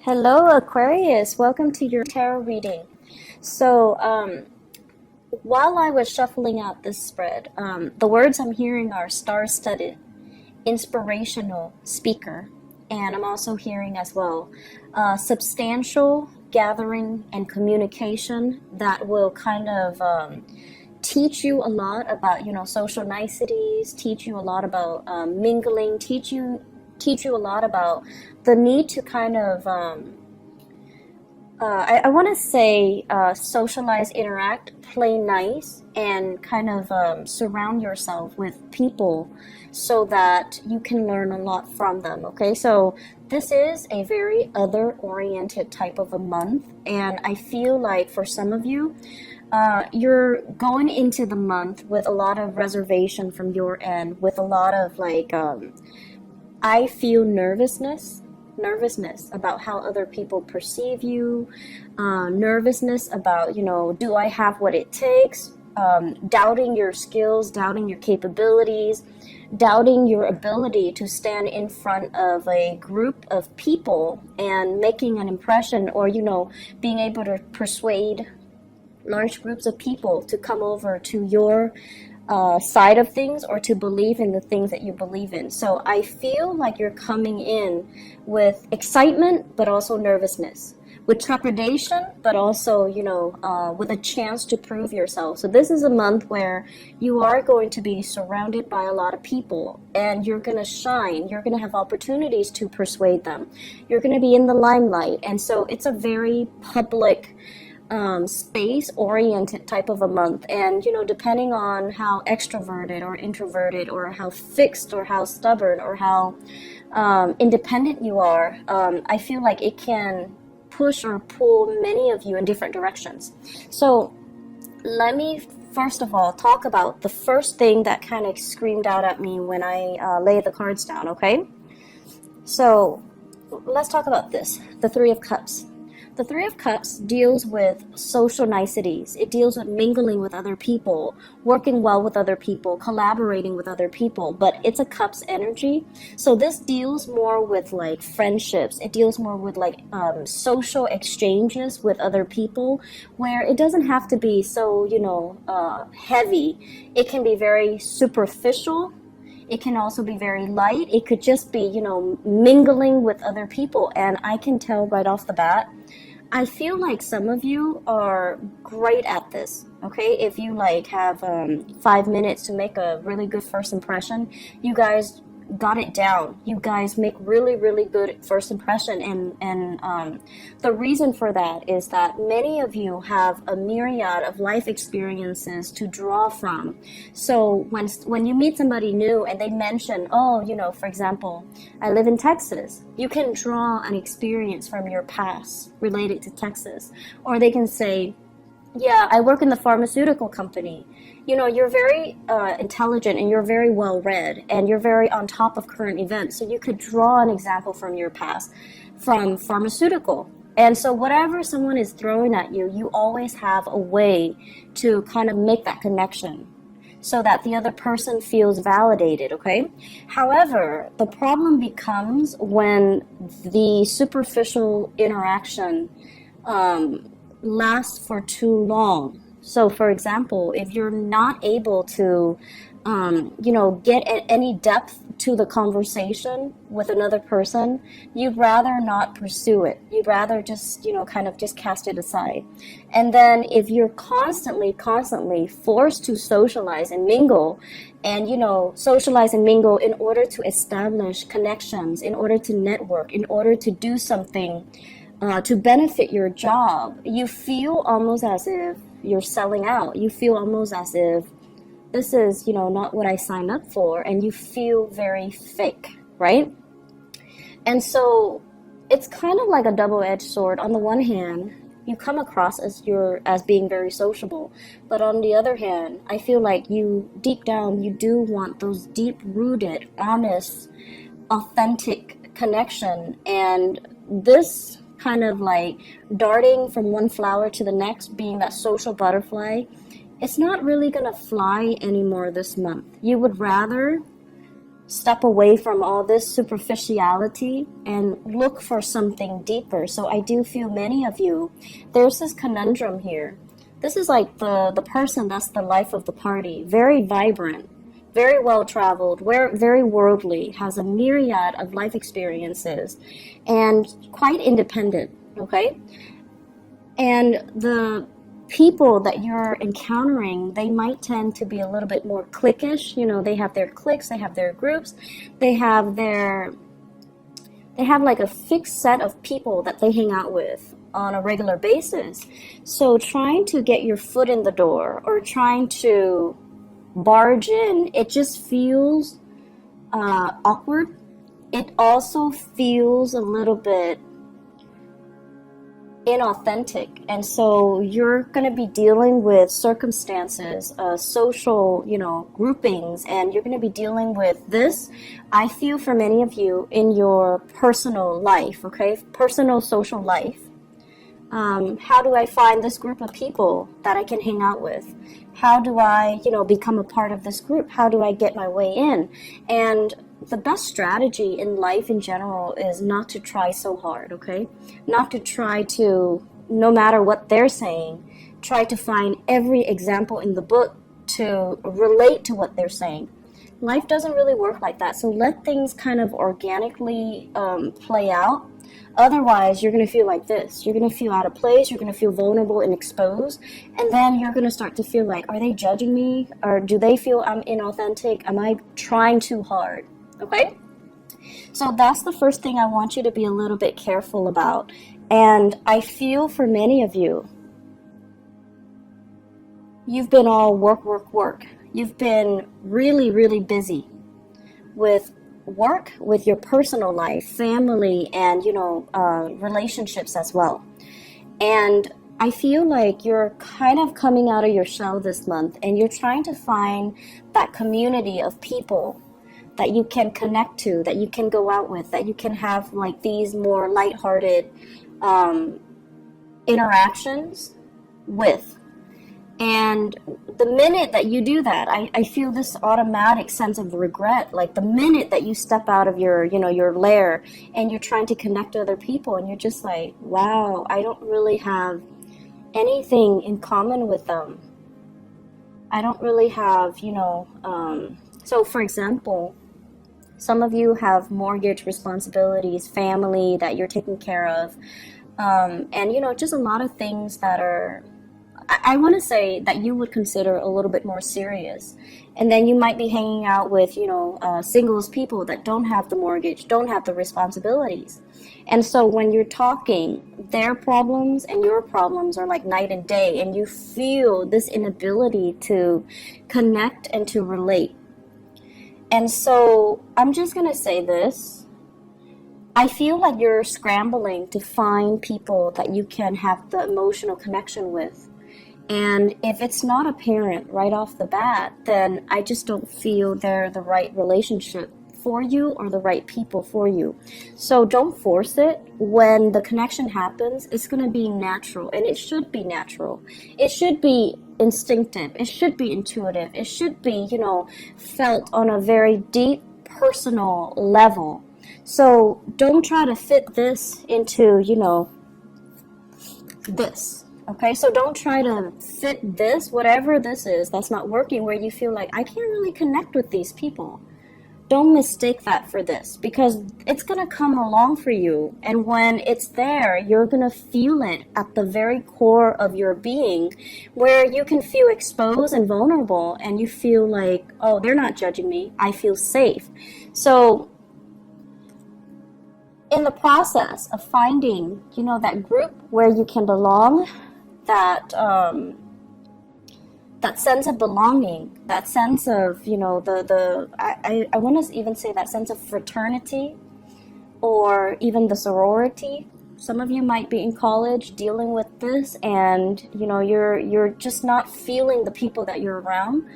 Hello, Aquarius. Welcome to your tarot reading. So, while I was shuffling out this spread, the words I'm hearing are star-studded, inspirational, speaker, and I'm also hearing as well substantial gathering and communication that will kind of teach you a lot about, social niceties, teach you a lot about mingling, teach you a lot about the need to kind of I want to say socialize, interact, play nice, and kind of surround yourself with people so that you can learn a lot from them. Okay, so this is a very other-oriented type of a month, and I feel like for some of you, you're going into the month with a lot of reservation from your end, with a lot of like, I feel nervousness about how other people perceive you, nervousness about, do I have what it takes, doubting your skills, doubting your capabilities, doubting your ability to stand in front of a group of people and making an impression, or, being able to persuade large groups of people to come over to your side of things or to believe in the things that you believe in. So I feel like you're coming in with excitement, but also nervousness, with trepidation, but also, with a chance to prove yourself. So this is a month where you are going to be surrounded by a lot of people, and you're going to shine. You're going to have opportunities to persuade them. You're going to be in the limelight. And so it's a very public space-oriented type of a month, and depending on how extroverted or introverted or how fixed or how stubborn or how independent you are, I feel like it can push or pull many of you in different directions. So let me first of all talk about the first thing that kind of screamed out at me when I laid the cards down. Okay, so let's talk about this. The Three of Cups. The Three of Cups deals with social niceties. It deals with mingling with other people, working well with other people, collaborating with other people, but it's a Cups energy. So this deals more with like friendships. It deals more with like social exchanges with other people, where it doesn't have to be so, heavy. It can be very superficial. It can also be very light. It could just be, mingling with other people. And I can tell right off the bat, I feel like some of you are great at this, okay? If you like have 5 minutes to make a really good first impression, you guys got it down. You guys make really, really good first impression, and the reason for that is that many of you have a myriad of life experiences to draw from. So when you meet somebody new and they mention, for example, I live in Texas, you can draw an experience from your past related to Texas, or they can say, yeah, I work in the pharmaceutical company. You're very intelligent, and you're very well read, and you're very on top of current events. So you could draw an example from your past, from pharmaceutical. And so whatever someone is throwing at you, you always have a way to kind of make that connection so that the other person feels validated, okay? However, the problem becomes when the superficial interaction lasts for too long. So, for example, if you're not able to, get any depth to the conversation with another person, you'd rather not pursue it. You'd rather just, kind of just cast it aside. And then if you're constantly forced to socialize and mingle, and, socialize and mingle in order to establish connections, in order to network, in order to do something to benefit your job, you feel almost as if you're selling out. You feel almost as if this is, not what I signed up for, and you feel very fake, right? And so it's kind of like a double-edged sword. On the one hand, you come across as being very sociable, but on the other hand, I feel like you deep down, you do want those deep-rooted, honest, authentic connection. And this kind of like darting from one flower to the next, being that social butterfly, it's not really gonna fly anymore this month. You would rather step away from all this superficiality and look for something deeper. So I do feel many of you, there's this conundrum here. This is like the person that's the life of the party, very vibrant, very well traveled, very worldly, has a myriad of life experiences, and quite independent, okay? And the people that you're encountering, they might tend to be a little bit more cliquish. You know, they have their cliques, they have their groups, they have like a fixed set of people that they hang out with on a regular basis. So trying to get your foot in the door or trying to barge in, it just feels awkward. It also feels a little bit inauthentic, and so you're going to be dealing with circumstances, social, groupings, and you're going to be dealing with this, I feel, for many of you in your personal life, okay, personal social life. How do I find this group of people that I can hang out with? How do I, become a part of this group? How do I get my way in? And the best strategy in life in general is not to try so hard, okay? Not to try to, no matter what they're saying, try to find every example in the book to relate to what they're saying. Life doesn't really work like that, so let things kind of organically play out. Otherwise, you're going to feel like this. You're going to feel out of place. You're going to feel vulnerable and exposed. And then you're going to start to feel like, are they judging me? Or do they feel I'm inauthentic? Am I trying too hard? Okay? So that's the first thing I want you to be a little bit careful about. And I feel for many of you, you've been all work. You've been really, really busy with work, with your personal life, family, and relationships as well. And I feel like you're kind of coming out of your shell this month, and you're trying to find that community of people that you can connect to, that you can go out with, that you can have like these more lighthearted interactions with. And the minute that you do that, I feel this automatic sense of regret. Like the minute that you step out of your lair and you're trying to connect to other people, and you're just like, wow, I don't really have anything in common with them. I don't really have, so for example, some of you have mortgage responsibilities, family that you're taking care of, and, just a lot of things that are, I want to say that you would consider a little bit more serious. And then you might be hanging out with, singles people that don't have the mortgage, don't have the responsibilities. And so when you're talking, their problems and your problems are like night and day, and you feel this inability to connect and to relate. And so I'm just going to say this. I feel like you're scrambling to find people that you can have the emotional connection with. And if it's not apparent right off the bat, then I just don't feel they're the right relationship for you or the right people for you. So don't force it. When the connection happens, it's going to be natural, and it should be natural. It should be instinctive. It should be intuitive. It should be, felt on a very deep personal level. So don't try to fit this into, this. Okay, so don't try to fit this, whatever this is, that's not working, where you feel like, I can't really connect with these people. Don't mistake that for this, because it's going to come along for you. And when it's there, you're going to feel it at the very core of your being, where you can feel exposed and vulnerable, and you feel like, oh, they're not judging me. I feel safe. So in the process of finding, that group where you can belong, that sense of belonging, that sense of, I want to even say that sense of fraternity, or even the sorority. Some of you might be in college dealing with this, and, you're just not feeling the people that you're around.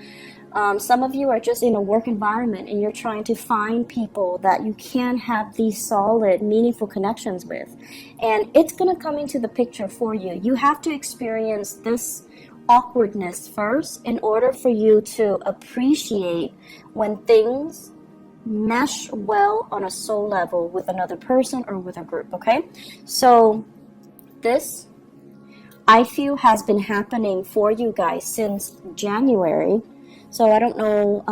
Some of you are just in a work environment, and you're trying to find people that you can have these solid, meaningful connections with. And it's going to come into the picture for you. You have to experience this awkwardness first in order for you to appreciate when things mesh well on a soul level with another person or with a group, okay? So this, I feel, has been happening for you guys since January. So I don't know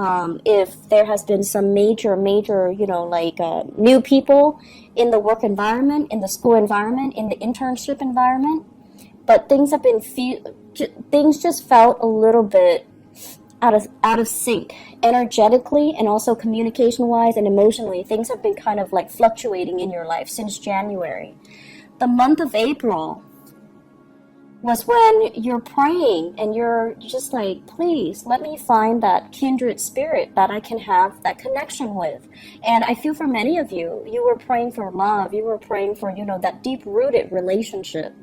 if there has been some major, new people in the work environment, in the school environment, in the internship environment. But things have been, things just felt a little bit out of sync energetically, and also communication wise and emotionally. Things have been kind of like fluctuating in your life since January. The month of April was when you're praying and you're just like, please let me find that kindred spirit that I can have that connection with. And I feel for many of you, you were praying for love, you were praying for, that deep rooted relationship.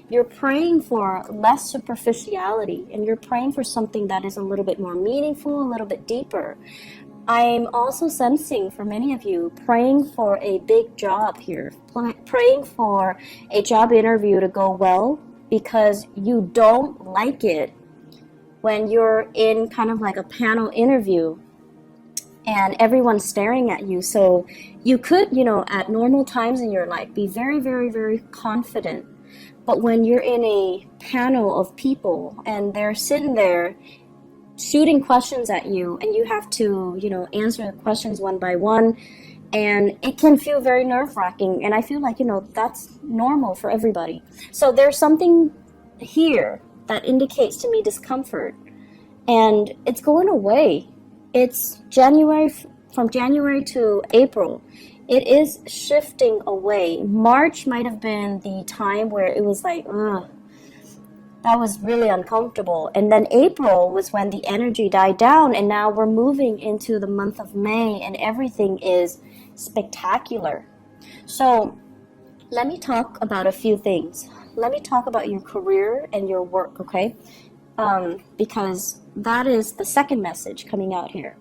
You're praying for less superficiality, and you're praying for something that is a little bit more meaningful, a little bit deeper. I'm also sensing for many of you praying for a big job here, praying for a job interview to go well, because you don't like it when you're in kind of like a panel interview and everyone's staring at you. So you could, at normal times in your life, be very, very, very confident. But when you're in a panel of people and they're sitting there shooting questions at you, and you have to, answer the questions one by one, and it can feel very nerve-wracking. And I feel like, that's normal for everybody. So there's something here that indicates to me discomfort, and it's going away. It's from January to April. It is shifting away. March might have been the time where it was like, ugh, that was really uncomfortable. And then April was when the energy died down, and now we're moving into the month of May, and everything is spectacular. So let me talk about a few things. Let me talk about your career and your work, okay? Because that is the second message coming out here.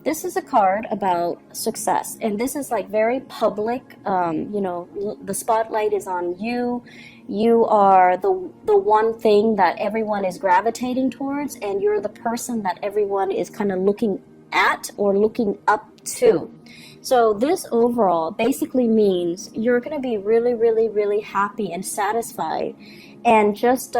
This is a card about success, and this is like very public. The spotlight is on you. You are the one thing that everyone is gravitating towards, and you're the person that everyone is kind of looking at or looking up to. So this overall basically means you're going to be really, really, really happy and satisfied, and just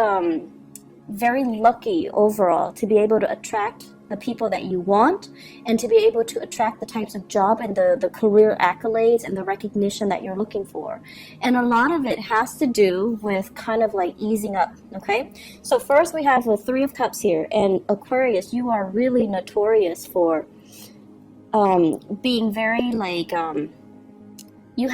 very lucky overall to be able to attract the people that you want, and to be able to attract the types of job and the career accolades and the recognition that you're looking for. And a lot of it has to do with kind of like easing up, okay? So first we have the Three of Cups here, and Aquarius, you are really notorious for being very like, you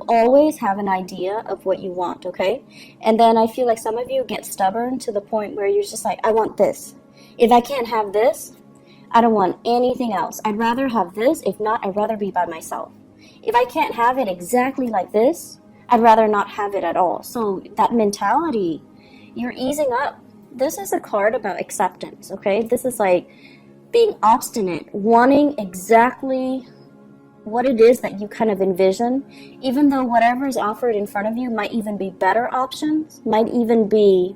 always have an idea of what you want, okay? And then I feel like some of you get stubborn to the point where you're just like, I want this. If I can't have this, I don't want anything else. I'd rather have this. If not, I'd rather be by myself. If I can't have it exactly like this, I'd rather not have it at all. So that mentality, you're easing up. This is a card about acceptance, okay? This is like being obstinate, wanting exactly what it is that you kind of envision, even though whatever is offered in front of you might even be better options, might even be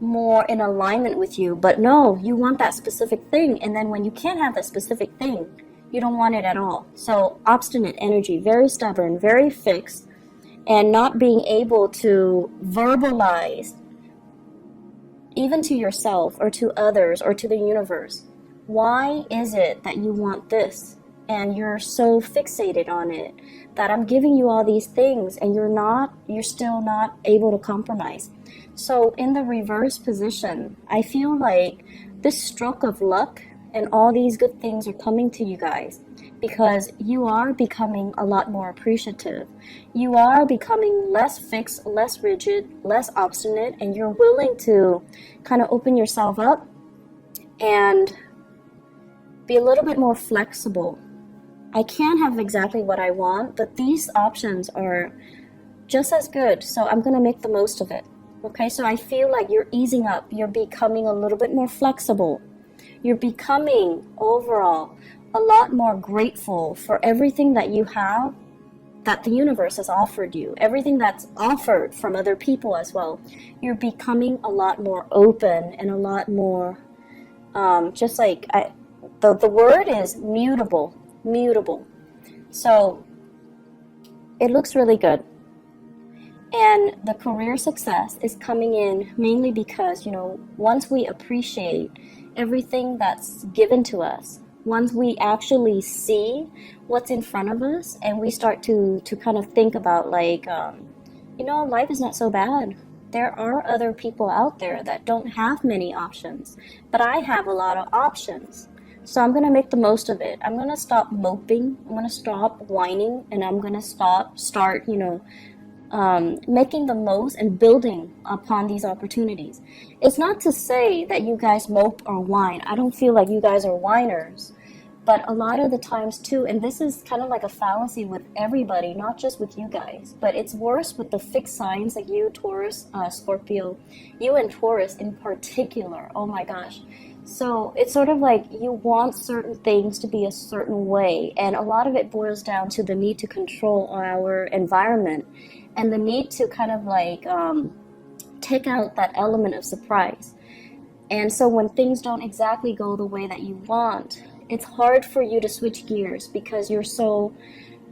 more in alignment with you. But no, you want that specific thing, and then when you can't have that specific thing, you don't want it at all. So obstinate energy, very stubborn, very fixed, and not being able to verbalize even to yourself or to others or to the universe, why is it that you want this? And you're so fixated on it that I'm giving you all these things, and you're still not able to compromise. So in the reverse position, I feel like this stroke of luck and all these good things are coming to you guys because you are becoming a lot more appreciative. You are becoming less fixed, less rigid, less obstinate, and you're willing to kind of open yourself up and be a little bit more flexible. I can't have exactly what I want, but these options are just as good, so I'm going to make the most of it. Okay, so I feel like you're easing up. You're becoming a little bit more flexible. You're becoming, overall, a lot more grateful for everything that you have, that the universe has offered you, everything that's offered from other people as well. You're becoming a lot more open and a lot more, the word is mutable. mutable. So it looks really good. And the career success is coming in mainly because, once we appreciate everything that's given to us, once we actually see what's in front of us and we start to kind of think about like, life is not so bad. There are other people out there that don't have many options, but I have a lot of options. So I'm going to make the most of it. I'm going to stop moping. I'm going to stop whining, and I'm going to start, making the most and building upon these opportunities. It's not to say that you guys mope or whine. I don't feel like you guys are whiners. But a lot of the times too, and this is kind of like a fallacy with everybody, not just with you guys, but it's worse with the fixed signs like you, Taurus, Scorpio, you and Taurus in particular. Oh my gosh. So it's sort of like you want certain things to be a certain way. And a lot of it boils down to the need to control our environment and the need to kind of like take out that element of surprise. And so when things don't exactly go the way that you want, it's hard for you to switch gears because you're so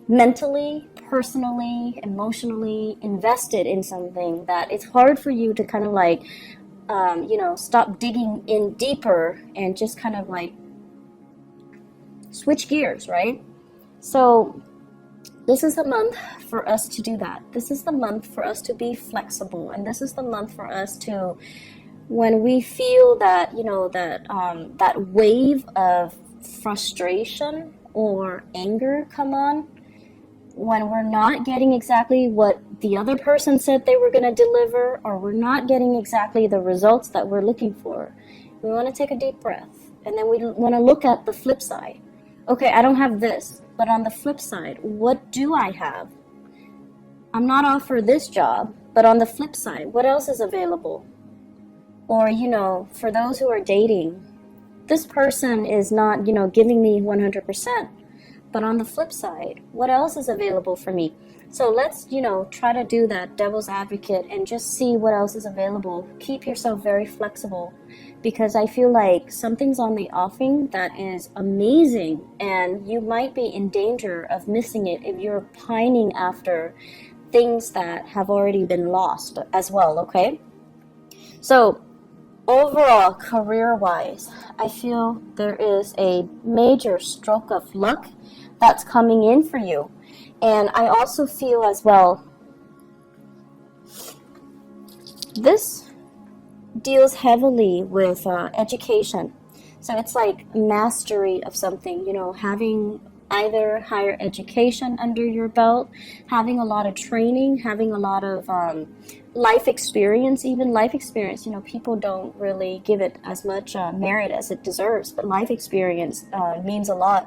mentally, personally, emotionally invested in something that it's hard for you to kind of like, stop digging in deeper and just kind of like switch gears, right? So this is the month for us to do that. This is the month for us to be flexible. And this is the month for us to, when we feel that, that wave of frustration or anger come on, when we're not getting exactly what the other person said they were going to deliver, or we're not getting exactly the results that we're looking for, we want to take a deep breath. And then we want to look at the flip side. Okay, I don't have this, but on the flip side, what do I have? I'm not offered this job, but on the flip side, what else is available? Or, for those who are dating, this person is not, giving me 100%. But on the flip side, what else is available for me? So let's, try to do that devil's advocate and just see what else is available. Keep yourself very flexible, because I feel like something's on the offing that is amazing, and you might be in danger of missing it if you're pining after things that have already been lost as well, okay? So overall, career-wise, I feel there is a major stroke of luck that's coming in for you. And I also feel as well, this deals heavily with education. So it's like mastery of something, having either higher education under your belt, having a lot of training, having a lot of life experience. Even life experience, people don't really give it as much merit as it deserves, but life experience means a lot,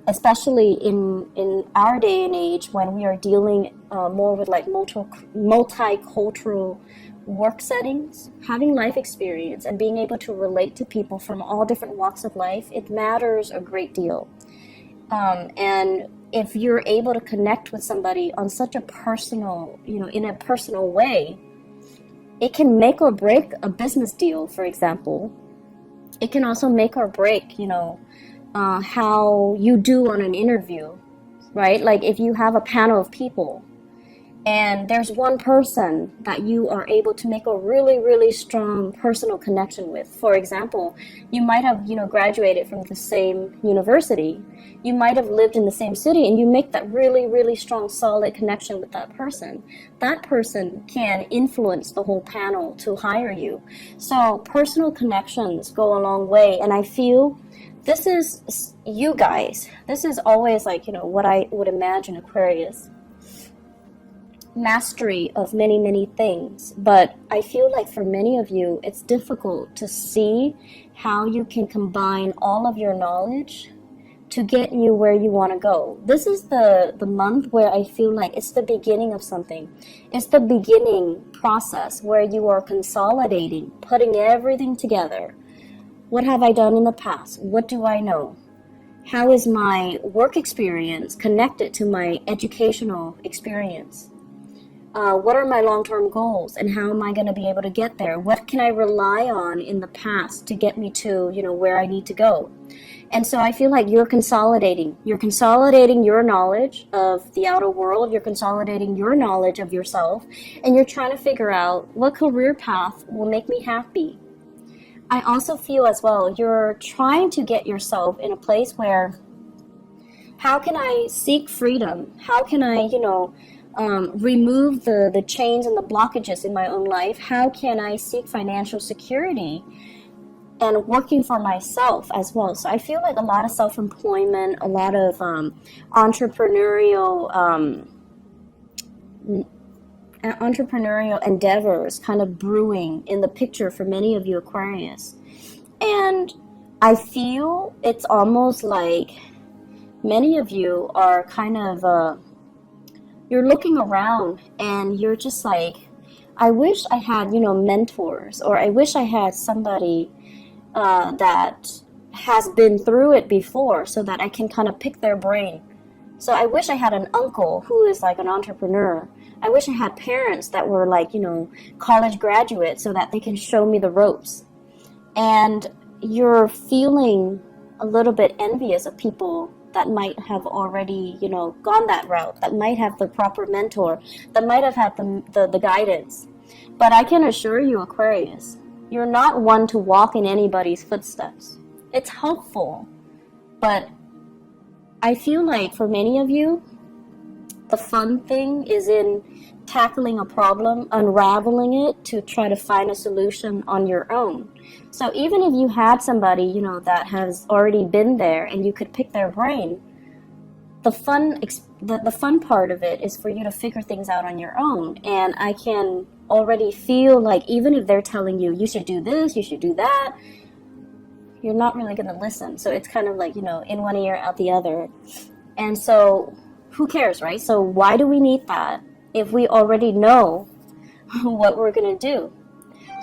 especially in our day and age when we are dealing more with like multicultural work settings. Having life experience and being able to relate to people from all different walks of life, it matters a great deal. And if you're able to connect with somebody on such a personal, in a personal way, it can make or break a business deal, for example. It can also make or break, how you do on an interview, right? Like if you have a panel of people and there's one person that you are able to make a really, really strong personal connection with. For example, you might have, graduated from the same university. You might have lived in the same city, and you make that really, really strong, solid connection with that person. That person can influence the whole panel to hire you. So personal connections go a long way. And I feel this is you guys. This is always like, what I would imagine Aquarius. Mastery of many, many things. But I feel like for many of you, it's difficult to see how you can combine all of your knowledge to get you where you want to go. This is the month where I feel like it's the beginning of something. It's the beginning process where you are consolidating, putting everything together. What have I done in the past? What do I know? How is my work experience connected to my educational experience? What are my long-term goals, and how am I going to be able to get there? What can I rely on in the past to get me to, where I need to go? And so I feel like you're consolidating. You're consolidating your knowledge of the outer world. You're consolidating your knowledge of yourself. And you're trying to figure out what career path will make me happy. I also feel as well, you're trying to get yourself in a place where, how can I seek freedom? How can I, remove the chains and the blockages in my own life? How can I seek financial security? And working for myself as well. So I feel like a lot of self-employment, a lot of entrepreneurial endeavors kind of brewing in the picture for many of you Aquarius. And I feel it's almost like many of you are kind of, you're looking around and you're just like, I wish I had, mentors, or I wish I had somebody that has been through it before so that I can kind of pick their brain. So I wish I had an uncle who is like an entrepreneur. I wish I had parents that were like, college graduates so that they can show me the ropes. And you're feeling a little bit envious of people that might have already, gone that route, that might have the proper mentor, that might have had the guidance. But I can assure you, Aquarius, you're not one to walk in anybody's footsteps. It's helpful, but I feel like for many of you, the fun thing is in tackling a problem, unraveling it to try to find a solution on your own. So even if you had somebody, that has already been there and you could pick their brain, the fun part of it is for you to figure things out on your own. And I can already feel like even if they're telling you, you should do this, you should do that, you're not really going to listen. So it's kind of like, in one ear, out the other. And so who cares, right? So why do we need that if we already know what we're going to do?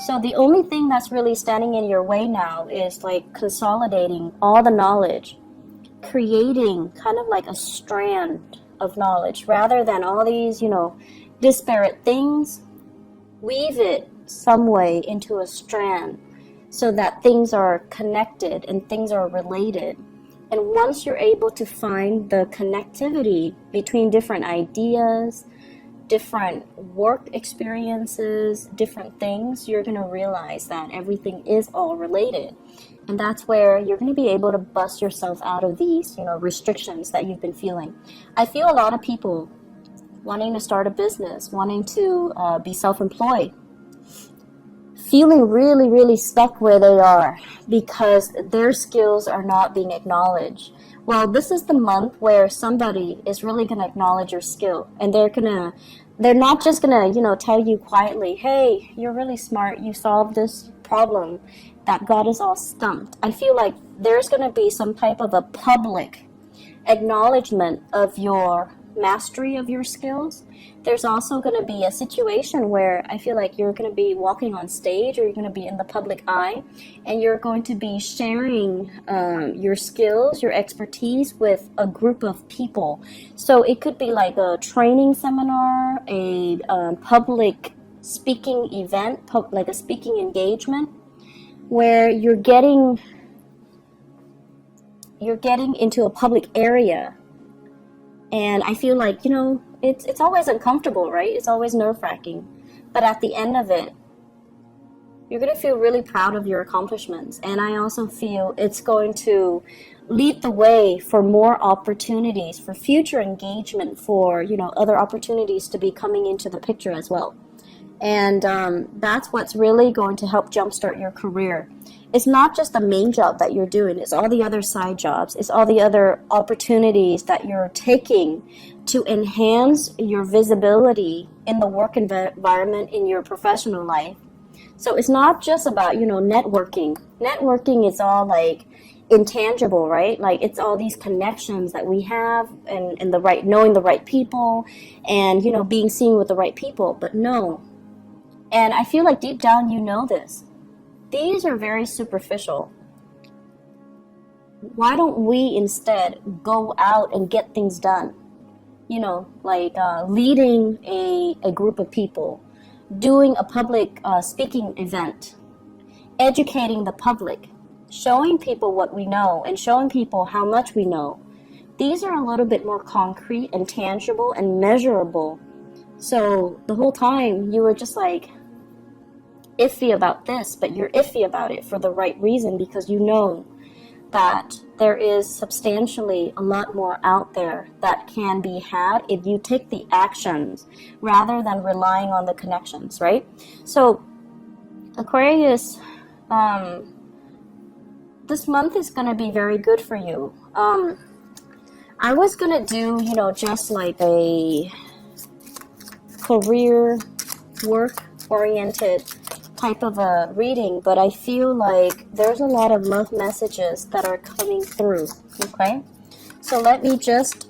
So the only thing that's really standing in your way now is like consolidating all the knowledge, creating kind of like a strand of knowledge rather than all these, disparate things. Weave it some way into a strand so that things are connected and things are related. And once you're able to find the connectivity between different ideas, different work experiences, different things, you're going to realize that everything is all related. And that's where you're going to be able to bust yourself out of these, restrictions that you've been feeling. I feel a lot of people wanting to start a business, wanting to be self-employed, feeling really, really stuck where they are because their skills are not being acknowledged. Well, this is the month where somebody is really going to acknowledge your skill, and they're not just going to, tell you quietly, hey, you're really smart, you solved this problem that got us all stumped. I feel like there's going to be some type of a public acknowledgement of your mastery of your skills. There's also going to be a situation where I feel like you're going to be walking on stage, or you're going to be in the public eye, and you're going to be sharing your skills, your expertise with a group of people. So it could be like a training seminar, a public speaking event, like a speaking engagement, where you're getting into a public area. And I feel like, it's always uncomfortable, right? It's always nerve-wracking. But at the end of it, you're going to feel really proud of your accomplishments. And I also feel it's going to lead the way for more opportunities, for future engagement, for, other opportunities to be coming into the picture as well. And that's what's really going to help jumpstart your career. It's not just the main job that you're doing. It's all the other side jobs. It's all the other opportunities that you're taking to enhance your visibility in the work environment, in your professional life. So it's not just about, networking. Networking is all like intangible, right? Like it's all these connections that we have and knowing the right people and, being seen with the right people. But no. And I feel like deep down you know this. These are very superficial. Why don't we instead go out and get things done? you know, like leading a group of people, doing a public speaking event, educating the public, showing people what we know and showing people how much we know. These are a little bit more concrete and tangible and measurable. So the whole time you were just like iffy about this, but you're iffy about it for the right reason, because you know that there is substantially a lot more out there that can be had if you take the actions rather than relying on the connections, right? So Aquarius, this month is going to be very good for you. I was going to do, you know, just like a career work oriented type of a reading, but I feel like there's a lot of love messages that are coming through. Okay, so let me just,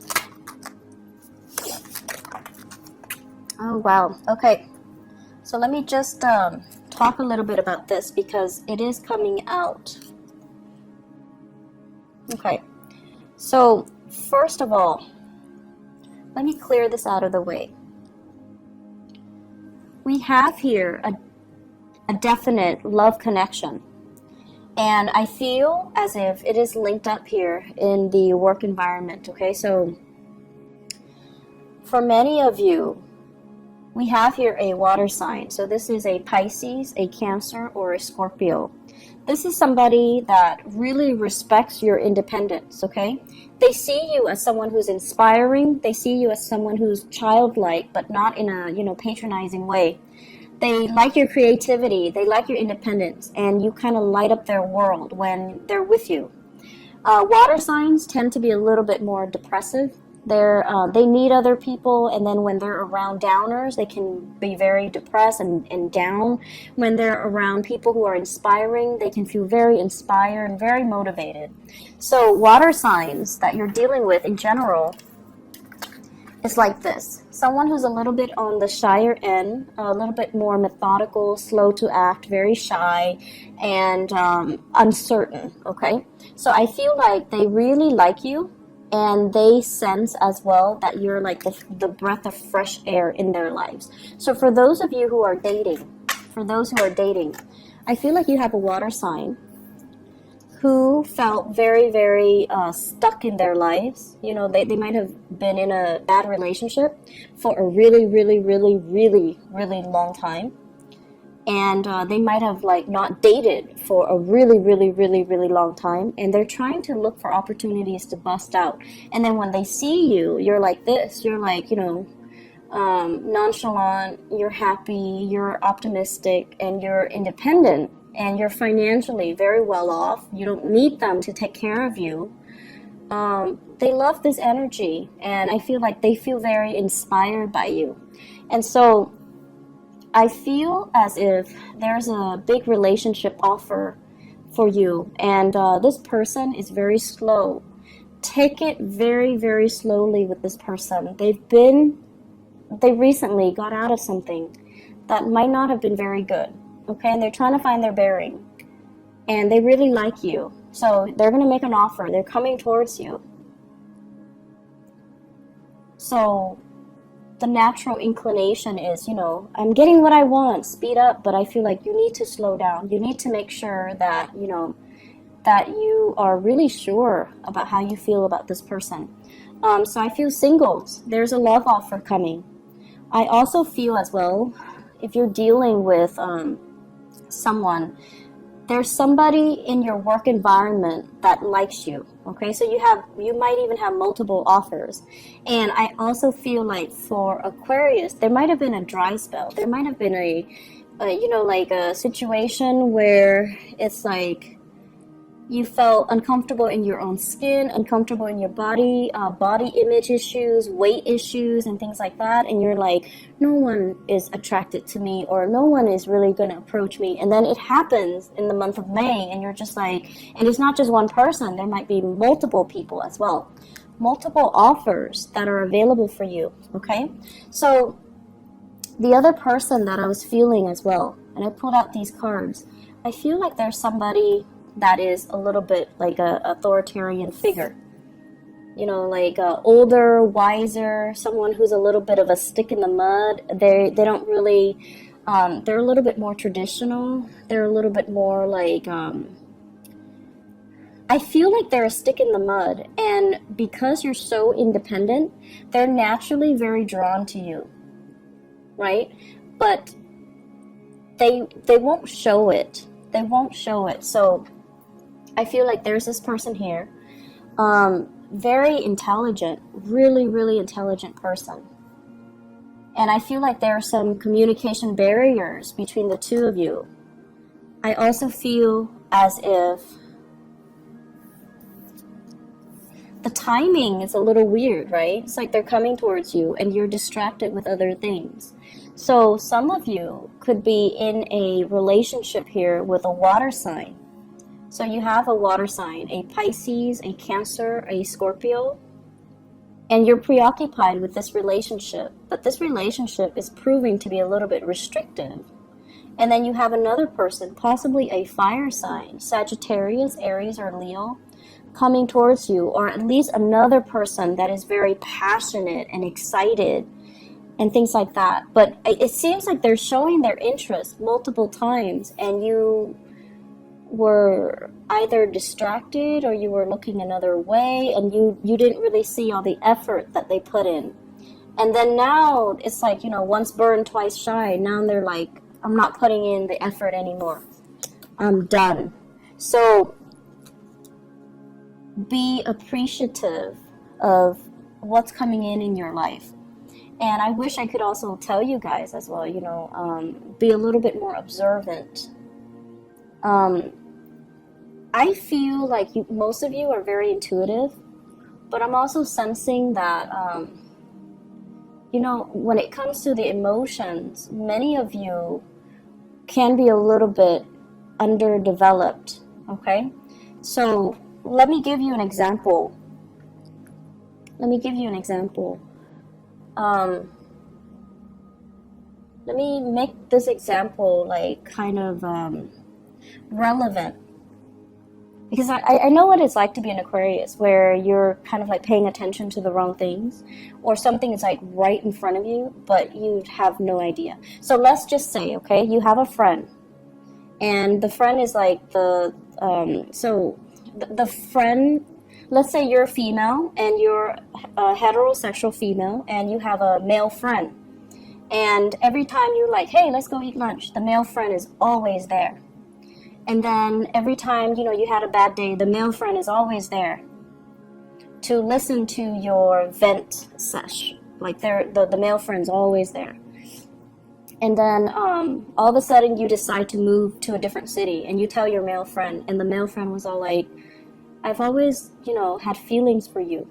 oh wow, okay, so let me just talk a little bit about this because it is coming out. Okay, so first of all, let me clear this out of the way. We have here a definite love connection, and I feel as if it is linked up here in the work environment. Okay, so for many of you, we have here a water sign. So this is a Pisces, a Cancer, or a Scorpio. This is somebody that really respects your independence. Okay, they see you as someone who's inspiring. They see you as someone who's childlike, but not in a, you know, patronizing way. They like your creativity, they like your independence, and you kind of light up their world when they're with you. Water signs tend to be a little bit more depressive. They need other people, and then when they're around downers, they can be very depressed and down. When they're around people who are inspiring, they can feel very inspired and very motivated. So water signs that you're dealing with in general is like this. Someone who's a little bit on the shyer end, a little bit more methodical, slow to act, very shy, and uncertain, okay? So I feel like they really like you, and they sense as well that you're like the breath of fresh air in their lives. So for those of you who are dating, I feel like you have a water sign who felt very, very stuck in their lives. You know, they might have been in a bad relationship for a really, really, really, really, really long time. And they might have like not dated for a really, really, really, really long time. And they're trying to look for opportunities to bust out. And then when they see you, you're like this. You're like, you know, nonchalant, you're happy, you're optimistic, and you're independent. And you're financially very well off. You don't need them to take care of you. They love this energy, and I feel like they feel very inspired by you. And so I feel as if there's a big relationship offer for you, and this person is very slow. Take it very, very slowly with this person. They recently got out of something that might not have been very good. Okay, and they're trying to find their bearing, and they really like you, so they're going to make an offer. They're coming towards you. So the natural inclination is, you know, I'm getting what I want, speed up, but I feel like you need to slow down. You need to make sure that, you know, that you are really sure about how you feel about this person. So I feel singles. There's a love offer coming. I also feel as well, if you're dealing with someone, there's somebody in your work environment that likes you. Okay, so you might even have multiple offers. And I also feel like for Aquarius, there might have been a dry spell. There might have been a you know, like a situation where it's like you felt uncomfortable in your own skin, uncomfortable in your body, body image issues, weight issues, and things like that. And you're like, no one is attracted to me, or no one is really going to approach me. And then it happens in the month of May, and you're just like, and it's not just one person. There might be multiple people as well. Multiple offers that are available for you, okay? So the other person that I was feeling as well, and I pulled out these cards, I feel like there's somebody that is a little bit like a authoritarian figure. You know, like older, wiser, someone who's a little bit of a stick in the mud. They don't really, they're a little bit more traditional. They're a little bit more like, I feel like they're a stick in the mud. And because you're so independent, they're naturally very drawn to you, right? But they won't show it. They won't show it. So I feel like there's this person here, very intelligent, really, really intelligent person. And I feel like there are some communication barriers between the two of you. I also feel as if the timing is a little weird, right? It's like they're coming towards you and you're distracted with other things. So some of you could be in a relationship here with a water sign. So you have a water sign, a Pisces, a Cancer, a Scorpio, and you're preoccupied with this relationship. But this relationship is proving to be a little bit restrictive. And then you have another person, possibly a fire sign, Sagittarius, Aries, or Leo, coming towards you, or at least another person that is very passionate and excited and things like that. But it seems like they're showing their interest multiple times, and you were either distracted or you were looking another way, and you didn't really see all the effort that they put in. And then now it's like, you know, once burned, twice shy. Now they're like, I'm not putting in the effort anymore. I'm done. So be appreciative of what's coming in your life. And I wish I could also tell you guys as well, you know, be a little bit more observant. I feel like most of you are very intuitive, but I'm also sensing that, you know, when it comes to the emotions, many of you can be a little bit underdeveloped, okay? So let me give you an example. Let me make this example like kind of relevant. Because I know what it's like to be an Aquarius, where you're kind of like paying attention to the wrong things, or something is like right in front of you, but you have no idea. So let's just say, okay, you have a friend, and the friend is like the friend, let's say you're a female, and you're a heterosexual female, and you have a male friend. And every time you're like, hey, let's go eat lunch, the male friend is always there. And then every time, you know, you had a bad day, the male friend is always there to listen to your vent sesh. Like the male friend's always there. And then all of a sudden you decide to move to a different city, and you tell your male friend, and the male friend was all like, I've always, you know, had feelings for you.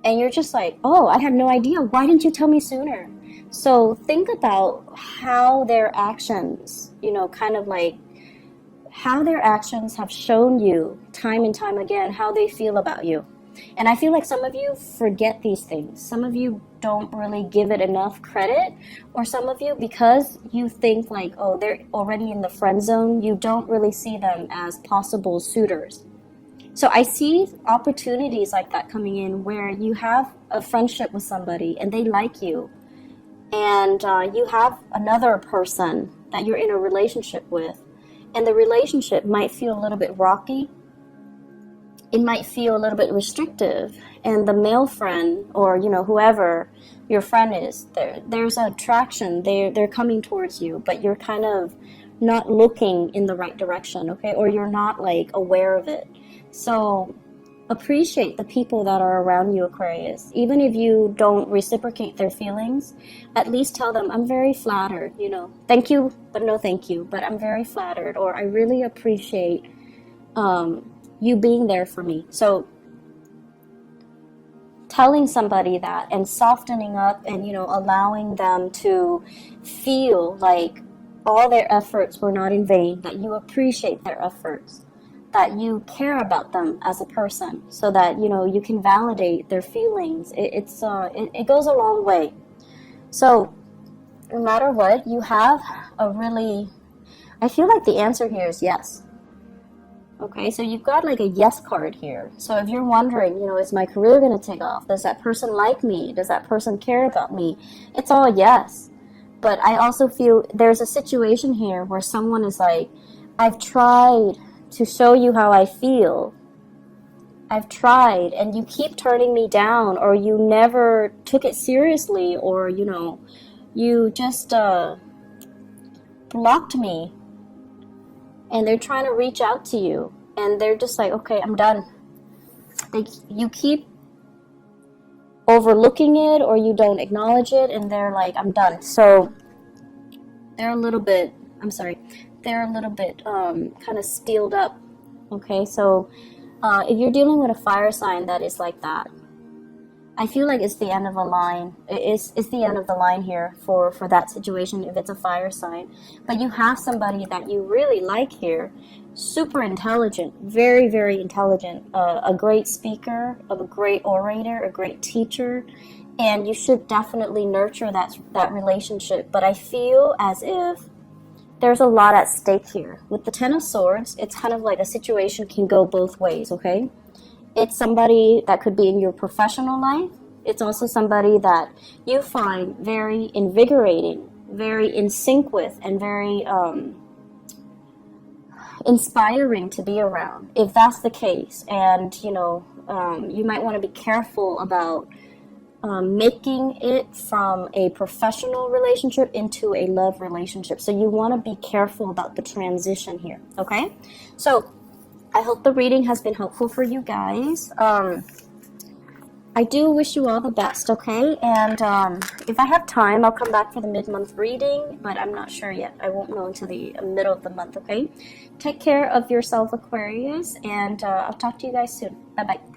And you're just like, oh, I had no idea. Why didn't you tell me sooner? So think about how their actions, you know, kind of like, how their actions have shown you time and time again how they feel about you. And I feel like some of you forget these things. Some of you don't really give it enough credit, or some of you, because you think like, oh, they're already in the friend zone, you don't really see them as possible suitors. So I see opportunities like that coming in, where you have a friendship with somebody and they like you, and you have another person that you're in a relationship with, and the relationship might feel a little bit rocky. It might feel a little bit restrictive. And the male friend, or, you know, whoever your friend is, there's an attraction. They're coming towards you, but you're kind of not looking in the right direction, okay? Or you're not like aware of it. So appreciate the people that are around you, Aquarius. Even if you don't reciprocate their feelings, at least tell them, I'm very flattered, you know. Thank you, but no thank you. But I'm very flattered, or I really appreciate you being there for me. So telling somebody that and softening up and, you know, allowing them to feel like all their efforts were not in vain, that you appreciate their efforts, that you care about them as a person, so that, you know, you can validate their feelings. It goes a long way. So no matter what, you have a really, I feel like the answer here is yes. Okay, so you've got like a yes card here. So if you're wondering, you know, is my career going to take off? Does that person like me? Does that person care about me? It's all yes. But I also feel there's a situation here where someone is like, I've tried to show you how I feel. I've tried, and you keep turning me down, or you never took it seriously, or, you know, you just blocked me. And they're trying to reach out to you, and they're just like, okay, I'm done. You keep overlooking it, or you don't acknowledge it, and they're like, I'm done. So they're a little bit, kind of steeled up. Okay, so if you're dealing with a fire sign that is like that, I feel like it's the end of a line. It's the end of the line here for that situation if it's a fire sign. But you have somebody that you really like here, super intelligent, very, very intelligent, a great speaker, a great orator, a great teacher, and you should definitely nurture that relationship. But I feel as if there's a lot at stake here. With the Ten of Swords, it's kind of like a situation can go both ways, okay? It's somebody that could be in your professional life. It's also somebody that you find very invigorating, very in sync with, and very inspiring to be around, if that's the case. And, you know, you might want to be careful about making it from a professional relationship into a love relationship. So you want to be careful about the transition here, okay? So I hope the reading has been helpful for you guys. I do wish you all the best, okay? And if I have time, I'll come back for the mid-month reading, but I'm not sure yet. I won't know until the middle of the month, okay? Take care of yourself, Aquarius, and I'll talk to you guys soon. Bye-bye.